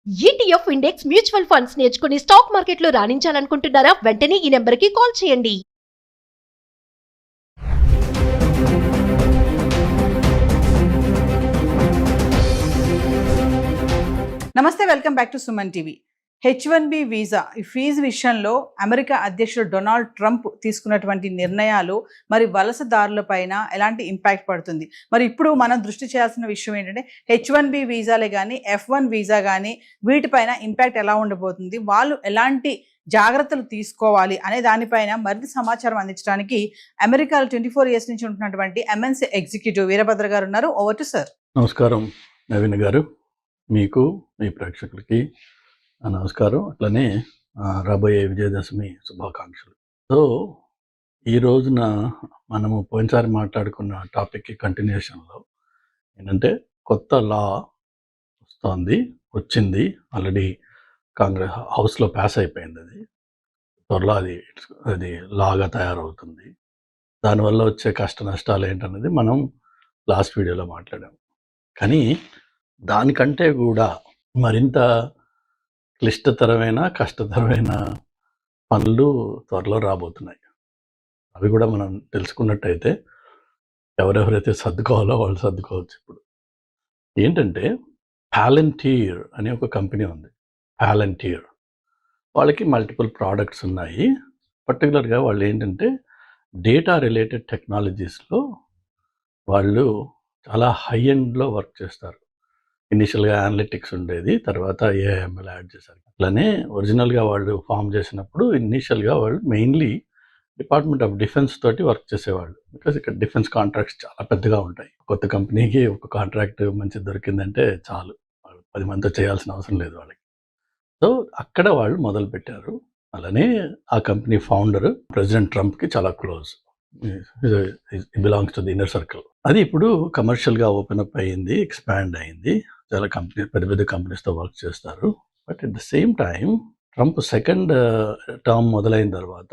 ETF index mutual funds నేర్చుకుని stock మార్కెట్లో రాణించాలనుకుంటున్నారా? వెంటనే ఈ నెంబర్కి కాల్ చేయండి. నమస్తే, welcome back to Suman TV. H1B visa ఈ ఫీజు విషయంలో అమెరికా అధ్యక్షుడు డొనాల్డ్ ట్రంప్ తీసుకున్నటువంటి నిర్ణయాలు మరి వలసదారుల పైన ఎలాంటి ఇంపాక్ట్ పడుతుంది? మరి ఇప్పుడు మనం దృష్టి చేయాల్సిన విషయం ఏంటంటే H1B వీసాలే కానీ F1 వీసా కానీ వీటిపైన ఇంపాక్ట్ ఎలా ఉండబోతుంది, వాళ్ళు ఎలాంటి జాగ్రత్తలు తీసుకోవాలి అనే దానిపైన మరింత సమాచారం అందించడానికి అమెరికాలో 24 years నుంచి ఉంటున్నటువంటి MNC ఎగ్జిక్యూటివ్ వీరభద్ర గారు ఉన్నారు. Over to sir. నమస్కారం నవీన్ గారు, మీకు మీ ప్రేక్షకులకి నమస్కారం. అట్లనే రాబోయే విజయదశమి శుభాకాంక్షలు. సో ఈ రోజున మనము పోయినసారి మాట్లాడుకున్న టాపిక్కి కంటిన్యూషన్లో ఏంటంటే కొత్త లా వచ్చింది ఆల్రెడీ కాంగ్రెస్ హౌస్లో పాస్ అయిపోయింది. అది త్వరలో అది లాగా తయారవుతుంది. దానివల్ల వచ్చే కష్ట నష్టాలు ఏంటనేది మనం లాస్ట్ వీడియోలో మాట్లాడాము. కానీ దానికంటే కూడా మరింత కష్టతరమైన పనులు త్వరలో రాబోతున్నాయి. అవి కూడా మనం తెలుసుకున్నట్టయితే ఎవరెవరైతే సర్దుకోవాలో వాళ్ళు సర్దుకోవచ్చు. ఇప్పుడు ఏంటంటే పాలంటీర్ అనే ఒక కంపెనీ ఉంది. పాలంటీర్ వాళ్ళకి మల్టిపుల్ ప్రోడక్ట్స్ ఉన్నాయి. పర్టికులర్గా వాళ్ళు ఏంటంటే డేటా రిలేటెడ్ టెక్నాలజీస్లో వాళ్ళు చాలా హై ఎండ్లో వర్క్ చేస్తారు. ఇనిషియల్గా అనలిటిక్స్ ఉండేది, తర్వాత ఏఐఎంఎల్ యాడ్ చేశారు. అట్లనే ఒరిజినల్గా వాళ్ళు ఫామ్ చేసినప్పుడు ఇనిషియల్గా వాళ్ళు మెయిన్లీ డిపార్ట్మెంట్ ఆఫ్ డిఫెన్స్ తోటి వర్క్ చేసేవాళ్ళు. బికాస్ ఇక్కడ డిఫెన్స్ కాంట్రాక్ట్స్ చాలా పెద్దగా ఉంటాయి. కొత్త కంపెనీకి ఒక కాంట్రాక్ట్ మంచి దొరికిందంటే చాలు, 10 మందితో చేయాల్సిన అవసరం లేదు వాళ్ళకి. సో అక్కడ వాళ్ళు మొదలు పెట్టారు. అలానే ఆ కంపెనీ ఫౌండర్ ప్రెసిడెంట్ ట్రంప్కి చాలా close, belongs to the inner circle. అది ఇప్పుడు కమర్షియల్గా ఓపెన్ అప్ అయ్యింది, ఎక్స్పాండ్ అయింది. చాలా పెద్ద కంపెనీస్తో వర్క్ చేస్తారు. But at the same time Trump second term మొదలైన తర్వాత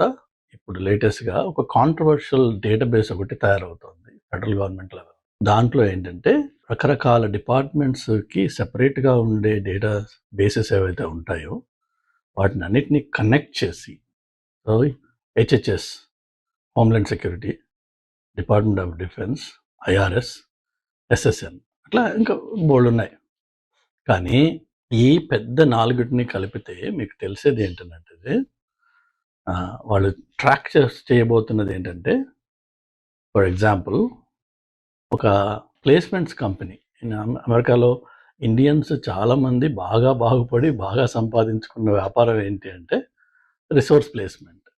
ఇప్పుడు లేటెస్ట్గా ఒక కాంట్రవర్షియల్ డేటాబేస్ ఒకటి తయారవుతుంది ఫెడరల్ గవర్నమెంట్ లెవెల్. దాంట్లో ఏంటంటే రకరకాల డిపార్ట్మెంట్స్కి సెపరేట్గా ఉండే డేటా బేసెస్ ఏవైతే ఉంటాయో వాటిని అన్నిటినీ కనెక్ట్ చేసి HHS, homeland security, department of defence, IRS, SSN, అట్లా ఇంకా బోల్డ్ ఉన్నాయి. కానీ ఈ పెద్ద 4 కలిపితే మీకు తెలిసేది ఏంటంటే వాళ్ళు ట్రాక్ చేయబోతున్నది ఏంటంటే, ఫర్ ఎగ్జాంపుల్ ఒక ప్లేస్మెంట్స్ కంపెనీ అమెరికాలో ఇండియన్స్ చాలామంది బాగా బాగుపడి బాగా సంపాదించుకున్న వ్యాపారం ఏంటి అంటే రిసోర్స్ ప్లేస్మెంట్.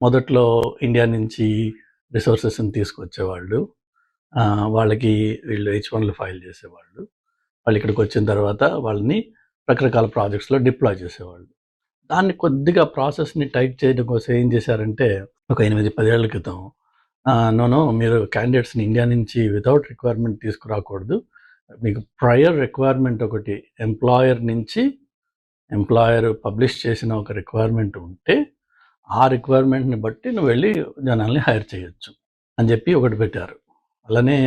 మొదట్లో ఇండియా నుంచి రిసోర్సెస్ని తీసుకొచ్చేవాళ్ళు, వాళ్ళకి వీళ్ళు H1 ఫైల్ చేసేవాళ్ళు. వాళ్ళు ఇక్కడికి వచ్చిన తర్వాత వాళ్ళని రకరకాల ప్రాజెక్ట్స్లో డిప్లాయ్ చేసేవాళ్ళు. దాన్ని కొద్దిగా ప్రాసెస్ని టైట్ చేయడం కోసం ఏం చేశారంటే ఒక 8-10 ఏళ్ల క్రితం మీరు క్యాండిడేట్స్ని ఇండియా నుంచి వితౌట్ రిక్వైర్మెంట్ తీసుకురాకూడదు, మీకు ప్రయర్ రిక్వైర్మెంట్ ఒకటి ఎంప్లాయర్ పబ్లిష్ చేసిన ఒక రిక్వైర్మెంట్ ఉంటే ఆ రిక్వైర్మెంట్ని బట్టి నువ్వు వెళ్ళి జనాల్ని హైర్ చేయొచ్చు అని చెప్పి ఒకటి పెట్టారు. అలానే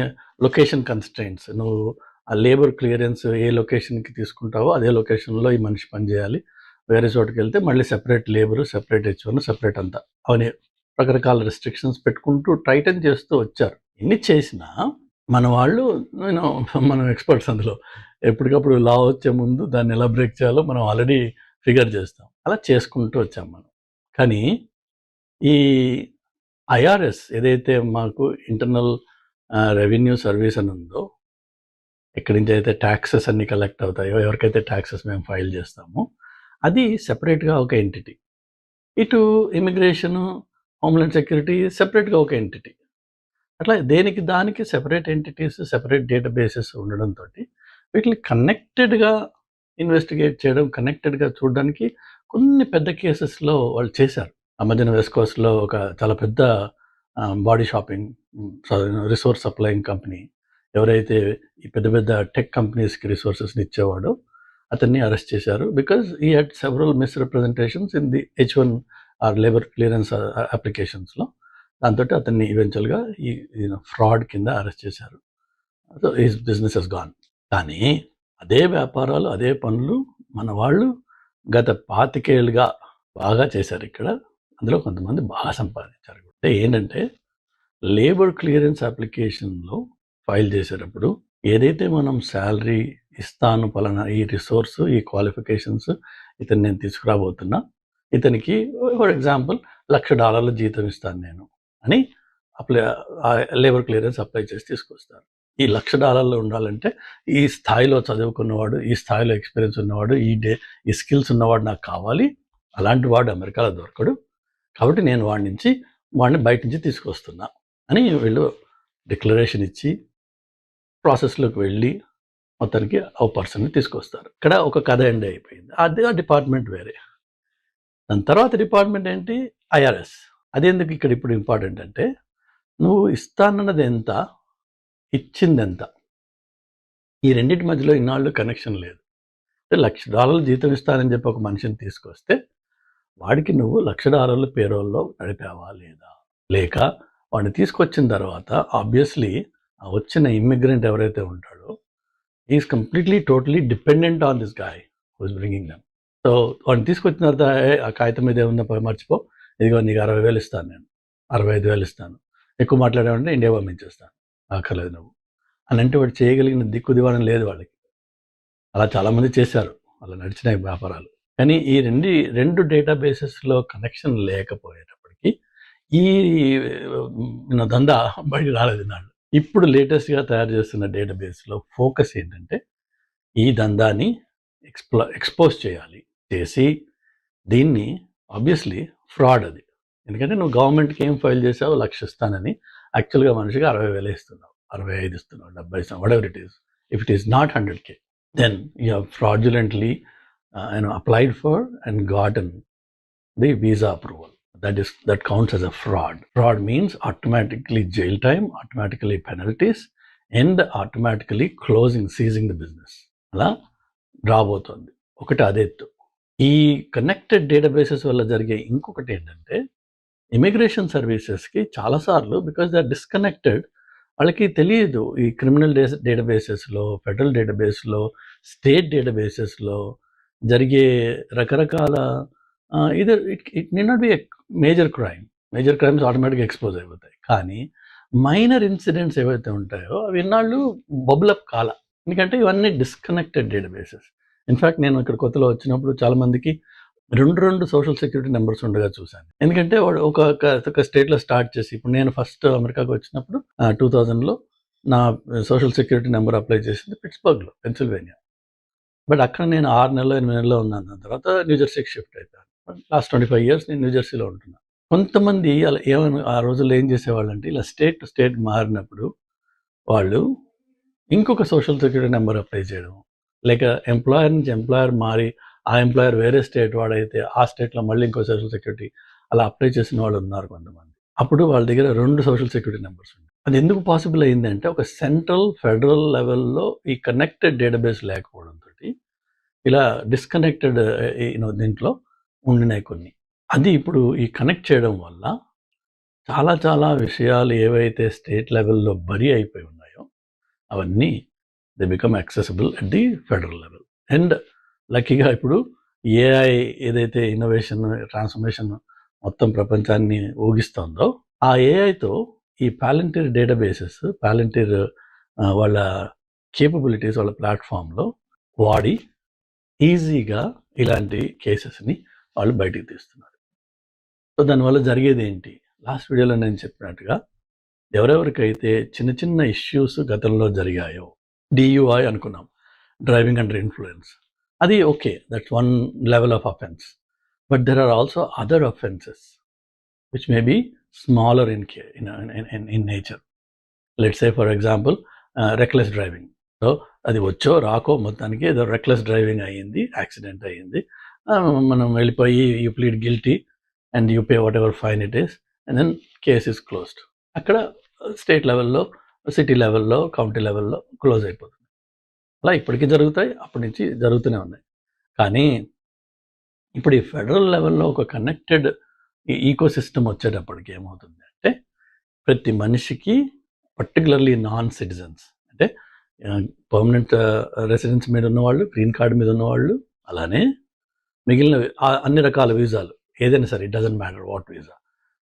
లొకేషన్ కన్స్ట్రెయింట్స్, నువ్వు ఆ లేబర్ క్లియరెన్స్ ఏ లొకేషన్కి తీసుకుంటావో అదే లొకేషన్లో ఈ మనిషి పనిచేయాలి, వేరే చోటుకి వెళ్తే మళ్ళీ separate labour, separate H1, separate అంతా అవన్నీ రకరకాల రెస్ట్రిక్షన్స్ పెట్టుకుంటూ టైటన్ చేస్తూ వచ్చారు. ఎన్ని చేసినా మన వాళ్ళు మనం ఎక్స్పర్ట్స్ అందులో ఎప్పటికప్పుడు లా వచ్చే ముందు దాన్ని ఎలా బ్రేక్ చేయాలో మనం ఆల్రెడీ ఫిగర్ చేస్తాం. అలా చేసుకుంటూ వచ్చాం మనం. కానీ ఈ IRS ఏదైతే మాకు ఇంటర్నల్ రెవెన్యూ సర్వీస్ అని ఉందో, ఎక్కడి నుంచి అయితే ట్యాక్సెస్ అన్ని కలెక్ట్ అవుతాయో, ఎవరికైతే ట్యాక్సెస్ మేము ఫైల్ చేస్తామో అది సెపరేట్గా ఒక ఎంటిటీ. ఇటు ఇమిగ్రేషను, హోమ్లాండ్ సెక్యూరిటీ సెపరేట్గా ఒక ఎంటిటీ. అట్లా దానికి సెపరేట్ ఎంటిటీస్, సెపరేట్ డేటాబేసెస్ ఉండడంతో వీటిని కనెక్టెడ్గా ఇన్వెస్టిగేట్ చేయడం, కనెక్టెడ్గా చూడడానికి కొన్ని పెద్ద కేసెస్లో వాళ్ళు చేశారు. ఆ మధ్యన వెస్ట్ కోస్ట్లో ఒక చాలా పెద్ద body shopping resource supplying company ఎవరైతే ఈ పెద్ద టెక్ కంపెనీస్కి రిసోర్సెస్ని ఇచ్చేవాడో అతన్ని అరెస్ట్ చేశారు. Because he had several misrepresentations in the H1 or labour clearance అప్లికేషన్స్లో. దాంతో అతన్ని ఈవెన్చువల్గా ఈ ఫ్రాడ్ కింద అరెస్ట్ చేశారు. So his business has gone. కానీ అదే వ్యాపారాలు, అదే పనులు మన వాళ్ళు గత 25 ఏళ్ళుగా బాగా చేశారు ఇక్కడ. అందులో కొంతమంది బాగా సంపాదించారు. అంటే ఏంటంటే లేబర్ క్లియరెన్స్ అప్లికేషన్‌లో ఫైల్ చేసేటప్పుడు ఏదైతే మనం సాలరీ ఇస్తాను పలానా ఈ రిసోర్స్, ఈ క్వాలిఫికేషన్స్ ఇతన్ని నేను తీసుకురాబోతున్నా. ఇతనికి ఫర్ ఎగ్జాంపుల్ $1,00,000 జీతం ఇస్తాను నేను అని లేబర్ క్లియరెన్స్ అప్లై చేసి తీసుకొస్తారు. ఈ $1,00,000 ఉండాలంటే ఈ స్థాయిలో చదువుకున్నవాడు, ఈ స్థాయిలో ఎక్స్పీరియన్స్ ఉన్నవాడు, ఈ స్కిల్స్ ఉన్నవాడు నాకు కావాలి. అలాంటి వాడు అమెరికాలో దొరకడు. కాబట్టి నేను వాడిని బయట నుంచి తీసుకొస్తున్నా అని వీళ్ళు డిక్లరేషన్ ఇచ్చి ప్రాసెస్లోకి వెళ్ళి మొత్తానికి ఆ పర్సన్ని తీసుకొస్తారు. ఇక్కడ ఒక కథ ఎండ్ అయిపోయింది. అదే ఆ డిపార్ట్మెంట్ వేరే. దాని తర్వాత డిపార్ట్మెంట్ ఏంటి? ఐఆర్ఎస్. అదెందుకు ఇక్కడ ఇప్పుడు ఇంపార్టెంట్ అంటే నువ్వు ఇస్తానన్నది ఎంత, ఇచ్చింది ఎంత, ఈ రెండింటి మధ్యలో ఇన్నాళ్ళు కనెక్షన్ లేదు. అంటే $1,00,000 జీతం ఇస్తానని చెప్పి ఒక మనిషిని తీసుకొస్తే వాడికి నువ్వు $1,00,000 పేరోల్లో నడిపావా లేదా? లేక వాడిని తీసుకొచ్చిన తర్వాత ఆబ్వియస్లీ ఆ వచ్చిన ఇమ్మిగ్రెంట్ ఎవరైతే ఉంటాడో is completely totally dependent on this guy who is bringing them. So వాడిని తీసుకొచ్చిన తర్వాత ఆ కాగితం మీద ఏముందో మర్చిపో, ఇదిగో నీకు 60,000 ఇస్తాను, నేను 65,000 ఇస్తాను, ఎక్కువ మాట్లాడామంటే ఇండియా పంపించేస్తాను, అక్కర్లేదు నువ్వు అని అంటే వాడు చేయగలిగిన దిక్కు దివాణం లేదు వాళ్ళకి. అలా చాలామంది చేశారు, అలా నడిచినాయి వ్యాపారాలు. కానీ ఈ రెండు డేటాబేసెస్లో కనెక్షన్ లేకపోయేటప్పటికి ఈ దందా బయట రాలేదు నాడు. ఇప్పుడు లేటెస్ట్గా తయారు చేస్తున్న డేటాబేస్లో ఫోకస్ ఏంటంటే ఈ దందాని ఎక్స్పోజ్ చేసి దీన్ని ఆబ్వియస్లీ ఫ్రాడ్ అది. ఎందుకంటే నువ్వు గవర్నమెంట్కి ఏం ఫైల్ చేసావు, 1,00,000 ఇస్తానని యాక్చువల్గా మనిషికి 60,000 ఇస్తున్నావు, 65 ఇస్తున్నావు, 70 ఇస్తున్నావు, whatever it is. If it is not 100K, then you have fraudulently applied for and gotten the visa approval. That counts as a fraud. Fraud means automatically jail time, automatically penalties, and automatically seizing the business. అలా రాబోతోంది. ఒకటి అదెత్తు. ఈ connected databases వల్ల జరిగే ఇంకొకటి ఏంటంటే immigration సర్వీసెస్కి చాలాసార్లు because they are disconnected, వాళ్ళకి తెలియదు ఈ క్రిమినల్ డేటాబేసెస్లో, ఫెడరల్ డేటాబేస్లో, స్టేట్ డేటాబేసెస్లో జరిగే రకరకాల it need not be a major crimes ఆటోమేటిక్గా ఎక్స్పోజ్ అయిపోతాయి. కానీ మైనర్ ఇన్సిడెంట్స్ ఏవైతే ఉంటాయో అవి ఇన్నాళ్ళు బబులప్ కాల, ఎందుకంటే ఇవన్నీ డిస్కనెక్టెడ్ డేటాబేసెస్. ఇన్ఫ్యాక్ట్ నేను ఇక్కడ కొత్తలో వచ్చినప్పుడు చాలామందికి రెండు సోషల్ సెక్యూరిటీ నెంబర్స్ ఉండగా చూశాను. ఎందుకంటే వాడు ఒక స్టేట్లో స్టార్ట్ చేసి, ఇప్పుడు నేను ఫస్ట్ అమెరికాకు వచ్చినప్పుడు 2000లో నా సోషల్ సెక్యూరిటీ నెంబర్ అప్లై చేసింది పిట్స్బర్గ్లో, పెన్సిల్వేనియా. బట్ అక్కడ నేను 6 నెలలో 8 నెలలో ఉన్నాను. దాని తర్వాత న్యూజెర్సీకి షిఫ్ట్ అయిపోయాను. లాస్ట్ 25 years నేను న్యూజెర్సీలో ఉంటున్నాను. కొంతమంది అలా ఆ రోజుల్లో ఏం చేసేవాళ్ళు అంటే ఇలా స్టేట్ టు స్టేట్ మారినప్పుడు వాళ్ళు ఇంకొక సోషల్ సెక్యూరిటీ నెంబర్ అప్లై చేయడం, లేక ఎంప్లాయర్ నుంచి ఎంప్లాయర్ మారి ఆ ఎంప్లాయర్ వేరే స్టేట్ వాడైతే ఆ స్టేట్లో మళ్ళీ ఇంకో సోషల్ సెక్యూరిటీ అలా అప్లై చేసిన వాళ్ళు ఉన్నారు కొంతమంది. అప్పుడు వాళ్ళ దగ్గర 2 సోషల్ సెక్యూరిటీ నెంబర్స్ ఉన్నాయి. అది ఎందుకు పాసిబుల్ అయిందంటే ఒక సెంట్రల్ ఫెడరల్ లెవెల్లో ఈ కనెక్టెడ్ డేటాబేస్ లేకపోవడంతో ఇలా డిస్కనెక్టెడ్ దీంట్లో ఉండినాయి కొన్ని. అది ఇప్పుడు ఈ కనెక్ట్ చేయడం వల్ల చాలా విషయాలు ఏవైతే స్టేట్ లెవెల్లో బరీ అయిపోయి ఉన్నాయో అవన్నీ they become accessible at the federal level. And లక్కీగా ఇప్పుడు ఏఐ ఏదైతే ఇన్నోవేషన్ ట్రాన్స్ఫర్మేషన్ మొత్తం ప్రపంచాన్ని ఊగిస్తుందో ఆ ఏఐతో ఈ పాలంటీర్ డేటాబేసెస్, పాలంటీర్ వాళ్ళ కేపబిలిటీస్ వాళ్ళ ప్లాట్ఫామ్లో వాడి ఈజీగా ఇలాంటి కేసెస్ని వాళ్ళు బయటికి తీస్తున్నారు. సో దానివల్ల జరిగేది ఏంటి? లాస్ట్ వీడియోలో నేను చెప్పినట్టుగా ఎవరెవరికైతే చిన్న ఇష్యూస్ గతంలో జరిగాయో, DUI అనుకున్నాం, డ్రైవింగ్ అండర్ ఇన్ఫ్లుయెన్స్, అది okay, that's one level of offence. But there are also other offences which may be smaller in nature. Let's say for example reckless driving. So అది వచ్చో రాకో మొత్తానికి ఏదో రెక్లెస్ డ్రైవింగ్ అయ్యింది, accident అయ్యింది, మనం వెళ్ళిపోయి you plead guilty and you pay whatever fine it is and then case is closed. అక్కడ state లెవెల్లో, సిటీ లెవెల్లో, కౌంటీ లెవెల్లో క్లోజ్ అయిపోతుంది. అలా ఇప్పటికీ జరుగుతాయి, అప్పటి నుంచి జరుగుతూనే ఉన్నాయి. కానీ ఇప్పుడు ఈ ఫెడరల్ లెవెల్లో ఒక కనెక్టెడ్ ఈకో సిస్టమ్ వచ్చేటప్పటికి ఏమవుతుంది అంటే ప్రతి మనిషికి, పర్టికులర్లీ నాన్ సిటిజన్స్ అంటే పర్మనెంట్ రెసిడెన్స్ మీద ఉన్నవాళ్ళు, గ్రీన్ కార్డు మీద ఉన్నవాళ్ళు, అలానే మిగిలిన అన్ని రకాల వీసాలు ఏదైనా సరే, it doesn't matter what visa,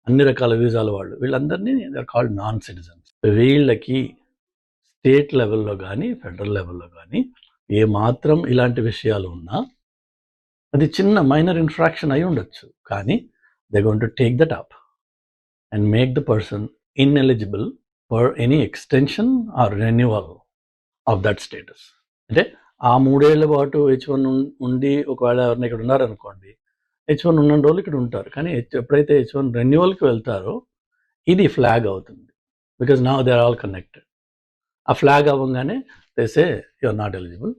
అన్ని రకాల వీసాల వాళ్ళు వీళ్ళందరినీ they are called non citizens. వీళ్ళకి స్టేట్ లెవెల్లో కానీ ఫెడరల్ లెవెల్లో కానీ ఏ మాత్రం ఇలాంటి విషయాలు ఉన్నా అది చిన్న మైనర్ ఇన్ఫ్రాక్షన్ అయి ఉండొచ్చు, కానీ they going to take that up and make the person ineligible for any extension or renewal of that status. అంటే ఆ 3 ఏళ్ల పాటు H1 ఉండి ఒకవేళ ఎవరైనా ఇక్కడ ఉన్నారనుకోండి, H1 ఉన్న రోజులు ఇక్కడ ఉంటారు, కానీ ఎప్పుడైతే H1 రెన్యువల్కి వెళ్తారో ఇది ఫ్లాగ్ అవుతుంది, because now they are all connected. ఆ ఫ్లాగ్ అవ్వగానే they say you are not eligible,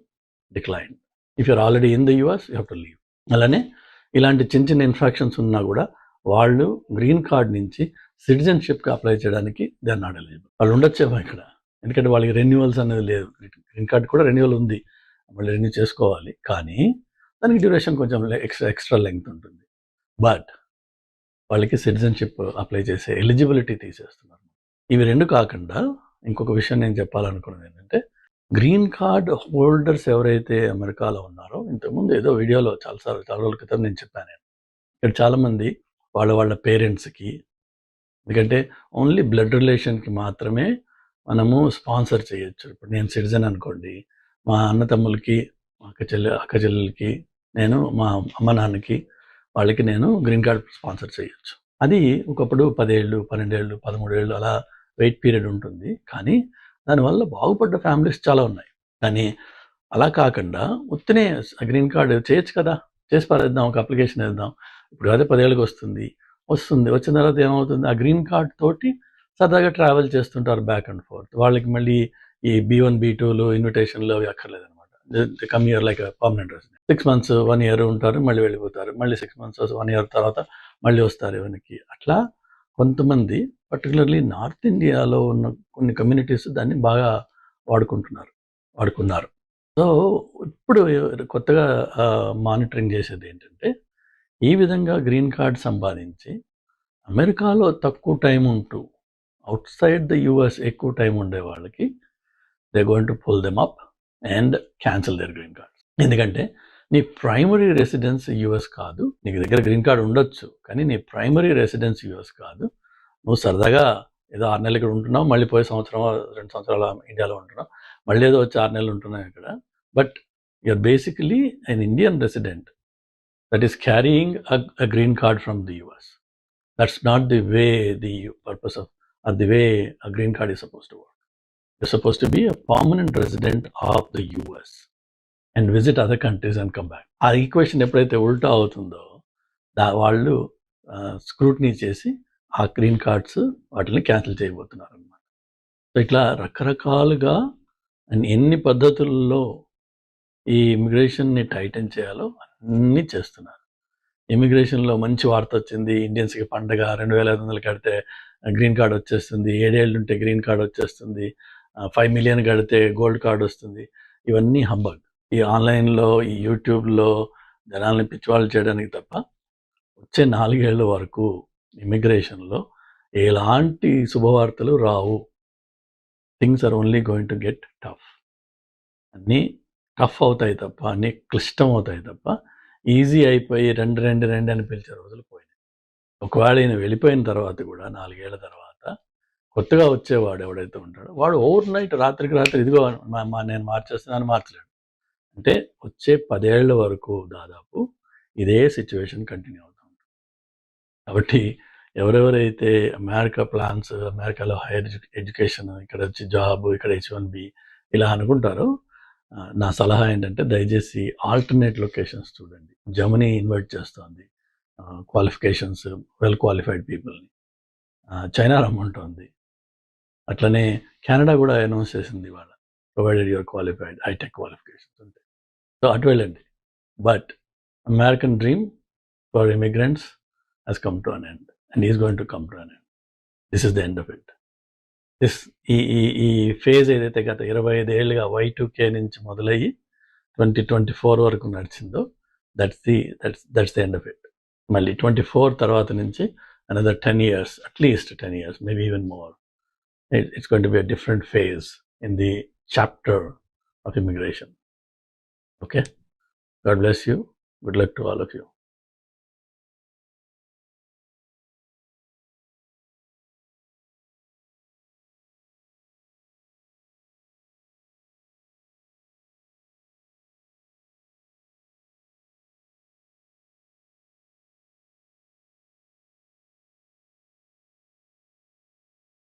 decline. If you're already in the US you have to leave. అలానే ఇలాంటి చిన్న చిన్న ఇన్ఫ్రాక్షన్స్ ఉన్నా కూడా వాళ్ళు గ్రీన్ కార్డ్ నుంచి సిటిజన్షిప్కి అప్లై చేయడానికి దే ఆర్ నాట్ ఎలిజిబుల్. వాళ్ళు ఉండొచ్చేమో ఇక్కడ, ఎందుకంటే వాళ్ళకి రెన్యువల్స్ అనేది లేదు. గ్రీన్ కార్డ్ కూడా రెన్యువల్ ఉంది, మళ్ళీ రెన్యూ చేసుకోవాలి, కానీ దానికి డ్యూరేషన్ కొంచెం ఎక్స్ట్రా లెంగ్త్ ఉంటుంది. బట్ వాళ్ళకి సిటిజన్షిప్ అప్లై చేసే ఎలిజిబిలిటీ తీసేస్తున్నారు. ఇవి రెండు కాకుండా ఇంకొక విషయం నేను చెప్పాలనుకున్నది ఏంటంటే, గ్రీన్ కార్డ్ హోల్డర్స్ ఎవరైతే అమెరికాలో ఉన్నారో, ఇంతకుముందు ఏదో వీడియోలో చాలా రోజుల క్రితం నేను చెప్పాను, ఇక్కడ చాలామంది వాళ్ళ పేరెంట్స్కి, ఎందుకంటే ఓన్లీ బ్లడ్ రిలేషన్కి మాత్రమే మనము స్పాన్సర్ చేయొచ్చు. ఇప్పుడు నేను సిటిజన్ అనుకోండి, మా అన్న తమ్ములకి, మా అక్క చెల్లెలకి, నేను మా అమ్మ నాన్నకి వాళ్ళకి నేను గ్రీన్ కార్డ్ స్పాన్సర్ చేయొచ్చు. అది ఒకప్పుడు 10 ఏళ్ళు 12 ఏళ్ళు 13 ఏళ్ళు అలా వెయిట్ పీరియడ్ ఉంటుంది, కానీ దానివల్ల బాగుపడ్డ ఫ్యామిలీస్ చాలా ఉన్నాయి. కానీ అలా కాకుండా ఉత్తినే గ్రీన్ కార్డ్ చేయొచ్చు కదా, చేసి పారేద్దాం, ఒక అప్లికేషన్ వేద్దాం, ఇప్పుడు అదే 10 ఏళ్ళకి వస్తుంది. వచ్చిన తర్వాత ఏమవుతుంది, ఆ గ్రీన్ కార్డ్ తోటి సరదాగా ట్రావెల్ చేస్తుంటారు బ్యాక్ అండ్ ఫోర్త్. వాళ్ళకి మళ్ళీ ఈ B1 B2లు ఇన్విటేషన్లు అవి అక్కర్లేదు అనమాట. Come here like permanent resident. 6 months 1 year ఉంటారు, మళ్ళీ వెళ్ళిపోతారు, మళ్ళీ 6 months 1 year తర్వాత మళ్ళీ వస్తారు వెనక్కి. అట్లా కొంతమంది పర్టికులర్లీ నార్త్ ఇండియాలో ఉన్న కొన్ని కమ్యూనిటీస్ దాన్ని బాగా వాడుకున్నారు. సో ఇప్పుడు కొత్తగా మానిటరింగ్ చేసేది ఏంటంటే, ఈ విధంగా గ్రీన్ కార్డ్ సంపాదించి అమెరికాలో తక్కువ టైం ఉంటూ అవుట్ సైడ్ ద యూఎస్ ఎక్కువ టైం ఉండే వాళ్ళకి they going to pull them up and cancel their green card. ఎందుకంటే నీ ప్రైమరీ రెసిడెన్స్ యూఎస్ కాదు, నీకు దగ్గర గ్రీన్ కార్డ్ ఉండొచ్చు, కానీ నీ ప్రైమరీ రెసిడెన్స్ యూఎస్ కాదు. నువ్వు సరదాగా ఏదో 6 నెలలు ఇక్కడ ఉంటున్నావు, మళ్ళీ పోయి 2 సంవత్సరాలు ఇండియాలో ఉంటున్నావు, మళ్ళీ ఏదో వచ్చి 6 నెలలు ఉంటున్నావు ఇక్కడ. But you're basically an Indian resident that is carrying a green card from the US. That's not the way the purpose of, or the way a green card is supposed to work. You're supposed to be a permanent resident of the US and visit other countries and come back. ఆ equation ఎప్పుడైతే ఉల్టా అవుతుందో వాళ్ళు scrutiny చేసి ఆ green cards వాటిని cancel చేయబోతున్నారు అన్నమాట. సో ఇట్లా రకరకాలుగా ఎన్ని పద్ధతుల్లో ఈ ఇమిగ్రేషన్ని టైటన్ చేయాలో అన్నీ చేస్తున్నారు. ఇమిగ్రేషన్లో మంచి వార్త వచ్చింది, ఇండియన్స్కి పండగ, 2,500 కడితే గ్రీన్ కార్డ్ వచ్చేస్తుంది, 7 ఏళ్ళు ఉంటే గ్రీన్ కార్డ్ వచ్చేస్తుంది, 5 million కడితే గోల్డ్ కార్డ్ వస్తుంది. ఇవన్నీ హంబగ్. ఈ ఆన్లైన్లో, ఈ యూట్యూబ్లో జనాల్ని పిచ్చివాళ్ళు చేయడానికి తప్ప వచ్చే 4 ఏళ్ళ వరకు ఇమిగ్రేషన్లో ఎలాంటి శుభవార్తలు రావు. Things are only going to get tough. అన్నీ టఫ్ అవుతాయి తప్ప, అన్నీ క్లిష్టం అవుతాయి తప్ప ఈజీ అయిపోయి రెండు అని పిలిచే రోజులు పోయినాయి. ఒకవేళ ఈయన వెళ్ళిపోయిన తర్వాత కూడా 4 ఏళ్ల తర్వాత కొత్తగా వచ్చేవాడు ఎవడైతే ఉంటాడో వాడు ఓవర్ నైట్, రాత్రికి రాత్రి ఇదిగో నేను మార్చేస్తున్నాను మార్చలేడు. అంటే వచ్చే 10 ఏళ్ల వరకు దాదాపు ఇదే సిచ్యువేషన్ కంటిన్యూ అవుతూ ఉంటుంది. కాబట్టి ఎవరెవరైతే అమెరికా ప్లాన్స్, అమెరికాలో హైయర్ ఎడ్యుకేషన్, ఇక్కడ వచ్చి జాబ్, ఇక్కడ H1B ఇలా అనుకుంటారో, నా సలహా ఏంటంటే దయచేసి ఆల్టర్నేట్ లొకేషన్స్ చూడండి. జర్మనీ ఇన్వైట్ చేస్తుంది క్వాలిఫికేషన్స్, వెల్ క్వాలిఫైడ్ పీపుల్ని. చైనా రమ్మంటుంది, అట్లనే కెనడా కూడా అనౌన్స్ చేసింది వాళ్ళ, provided your qualified high tech qualifications ఉంటాయి. సో అటు వెళ్ళండి. But American dream for immigrants has come to an end and is going to come to an end. This is the end of it. ఈ phase ఏదైతే గత 25 ఏళ్ళుగా Y2K నుంచి మొదలయ్యి 2024 వరకు నడిచిందో that's the end of it. మళ్ళీ 24 తర్వాత నుంచి another 10 years, at least 10 years, maybe even more. It's going to be a different phase in the chapter of immigration. Okay? God bless you. Good luck to all of you.